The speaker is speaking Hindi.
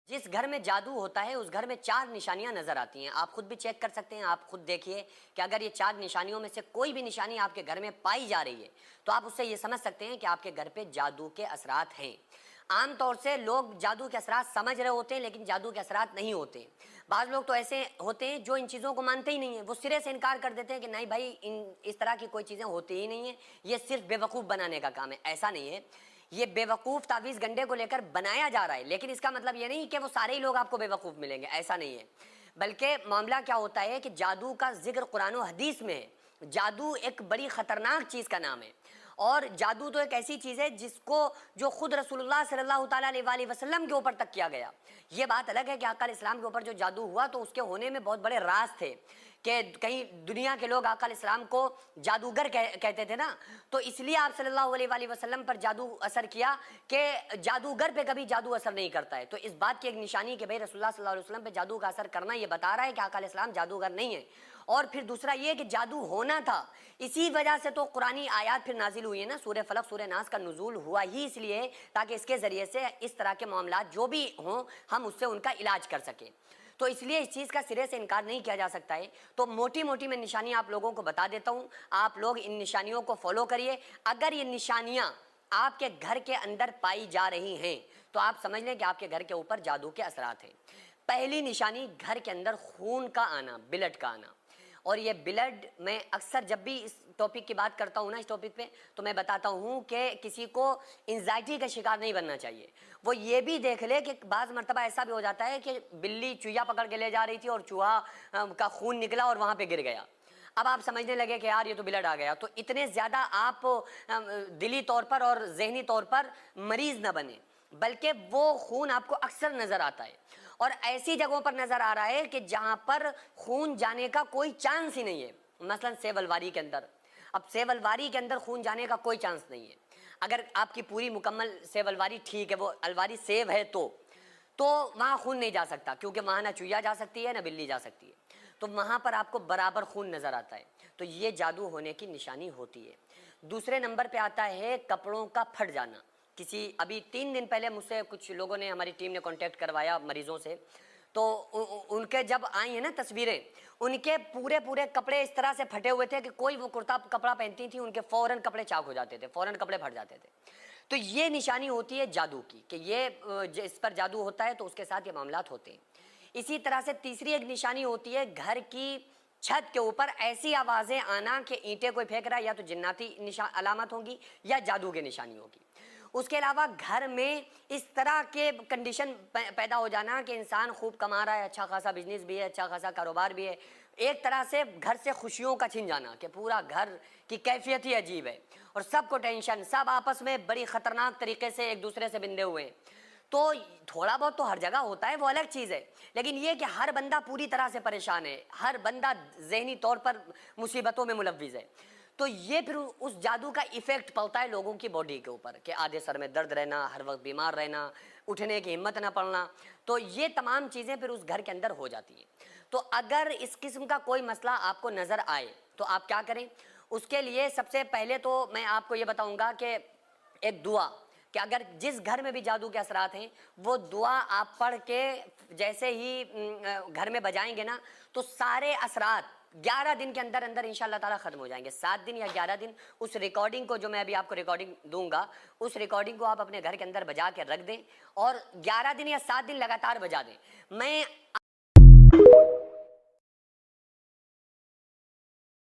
जिस घर में जादू होता है उस घर में 4 निशानियां नजर आती हैं। आप खुद भी चेक कर सकते हैं, आप खुद देखिए कि अगर ये 4 निशानियों में से कोई भी निशानी आपके घर में पाई जा रही है तो आप उससे ये समझ सकते हैं कि आपके घर पे जादू के असरात हैं। आमतौर से लोग जादू के असरात समझ रहे होते हैं लेकिन जादू के असरात नहीं होते। बाज़ लोग तो ऐसे होते हैं जो इन चीज़ों को मानते ही नहीं है, वो सिरे से इनकार कर देते हैं कि नहीं भाई इस तरह की कोई चीज़ें होती ही नहीं है, ये सिर्फ बेवकूफ़ बनाने का काम है। ऐसा नहीं है, ये बेवकूफ़ तावीज़ गंडे को लेकर बनाया जा रहा है, लेकिन इसका मतलब ये नहीं कि वो सारे ही लोग आपको बेवकूफ़ मिलेंगे, ऐसा नहीं है। बल्कि मामला क्या होता है कि जादू का जिक्र कुरान और हदीस में है। जादू एक बड़ी ख़तरनाक चीज़ का नाम है और जादू तो एक ऐसी चीज़ है जिसको जो खुद रसूलुल्लाह सल्लल्लाहु अलैहि वसल्लम के ऊपर तक किया गया। ये बात अलग है कि आका इस्लाम के ऊपर जो जादू हुआ तो उसके होने में बहुत बड़े राज थे कि कहीं दुनिया के लोग आका इस्लाम को जादूगर कहते थे ना, तो इसलिए आप सल्लल्लाहु अलैहि वसल्लम पर जादू असर किया कि जादूगर पे कभी जादू असर नहीं करता है। तो इस बात की एक निशानी कि भाई रसूलुल्लाह सल्लल्लाहु अलैहि वसल्लम पे जादू का असर करना ये बता रहा है कि आका इस्लाम जादूगर नहीं है। और फिर दूसरा ये कि जादू होना था, इसी वजह से तो कुरानी आयात फिर नाजिल हुई है ना, सूरह फलक सूरह नास का नुज़ूल हुआ ही इसलिए ताकि इसके ज़रिए से इस तरह के मामलात जो भी हों हम उससे उनका इलाज कर सकें। तो इसलिए इस चीज़ का सिरे से इनकार नहीं किया जा सकता है। तो मोटी मोटी मैं निशानियाँ आप लोगों को बता देता हूँ, आप लोग इन निशानियों को फॉलो करिए। अगर ये निशानियाँ आपके घर के अंदर पाई जा रही हैं तो आप समझ लें कि आपके घर के ऊपर जादू के असरात हैं। पहली निशानी, घर के अंदर खून का आना, ब्लड का आना। और ये ब्लड, मैं अक्सर जब भी इस टॉपिक की बात करता हूँ ना, इस टॉपिक पे, तो मैं बताता हूँ कि किसी को एंजाइटी का शिकार नहीं बनना चाहिए। वो ये भी देख ले कि बाज़ मरतबा ऐसा भी हो जाता है कि बिल्ली चूहा पकड़ के ले जा रही थी और चूहा का खून निकला और वहाँ पे गिर गया। अब आप समझने लगे कि यार ये तो ब्लड आ गया। तो इतने ज़्यादा आप दिली तौर पर और जहनी तौर पर मरीज़ न बने, बल्कि वो खून आपको अक्सर नज़र आता है और ऐसी जगहों पर नज़र आ रहा है कि जहाँ पर खून जाने का कोई चांस ही नहीं है। मसलन सेब अलवारी के अंदर, अब सेब अलवारी के अंदर खून जाने का कोई चांस नहीं है। अगर आपकी पूरी मुकम्मल सेब अलवारी ठीक है, वो अलवारी सेब है तो वहाँ खून नहीं जा सकता, क्योंकि वहाँ ना चूहा जा सकती है ना बिल्ली जा सकती है, तो वहाँ पर आपको बराबर खून नज़र आता है। तो ये जादू होने की निशानी होती है। दूसरे नंबर पे आता है कपड़ों का फट जाना। अभी 3 दिन पहले मुझसे कुछ लोगों ने, हमारी टीम ने कांटेक्ट करवाया मरीज़ों से, तो उनके जब आई है ना तस्वीरें, उनके पूरे पूरे कपड़े इस तरह से फटे हुए थे कि कोई वो कुर्ता कपड़ा पहनती थी उनके फ़ौरन कपड़े चाक हो जाते थे, फ़ौरन कपड़े फट जाते थे। तो ये निशानी होती है जादू की कि ये इस पर जादू होता है तो उसके साथ ये मामलात होते हैं। इसी तरह से तीसरी एक निशानी होती है घर की छत के ऊपर ऐसी आवाज़ें आना कि ईंटें कोई फेंक रहा है, या तो जिन्नाती अलामत होगी या जादू की निशानी होगी। उसके अलावा घर में इस तरह के कंडीशन पैदा हो जाना कि इंसान खूब कमा रहा है, अच्छा खासा बिजनेस भी है, अच्छा खासा कारोबार भी है, एक तरह से घर से खुशियों का छिन जाना कि पूरा घर की कैफियत ही अजीब है और सबको टेंशन, सब आपस में बड़ी ख़तरनाक तरीके से एक दूसरे से बिंधे हुए हैं। तो थोड़ा बहुत तो हर जगह होता है, वो अलग चीज़ है, लेकिन ये कि हर बंदा पूरी तरह से परेशान है, हर बंदा ज़हनी तौर पर मुसीबतों में मुलव्विज़ है। तो ये फिर उस जादू का इफ़ेक्ट पड़ता है लोगों की बॉडी के ऊपर कि आधे सर में दर्द रहना, हर वक्त बीमार रहना, उठने की हिम्मत ना पड़ना। तो ये तमाम चीज़ें फिर उस घर के अंदर हो जाती हैं। तो अगर इस किस्म का कोई मसला आपको नज़र आए तो आप क्या करें? उसके लिए सबसे पहले तो मैं आपको ये बताऊँगा कि एक दुआ, कि अगर जिस घर में भी जादू के असरात हैं वो दुआ आप पढ़ के जैसे ही घर में बजाएंगे ना, तो सारे असरात 11 दिन के अंदर अंदर इंशाअल्लाह ताला ख़त्म हो जाएंगे। 7 दिन या 11 दिन उस रिकॉर्डिंग को, जो मैं अभी आपको रिकॉर्डिंग दूंगा, उस रिकॉर्डिंग को आप अपने घर के अंदर बजा के रख दें और 11 दिन या 7 दिन लगातार बजा दें। मैं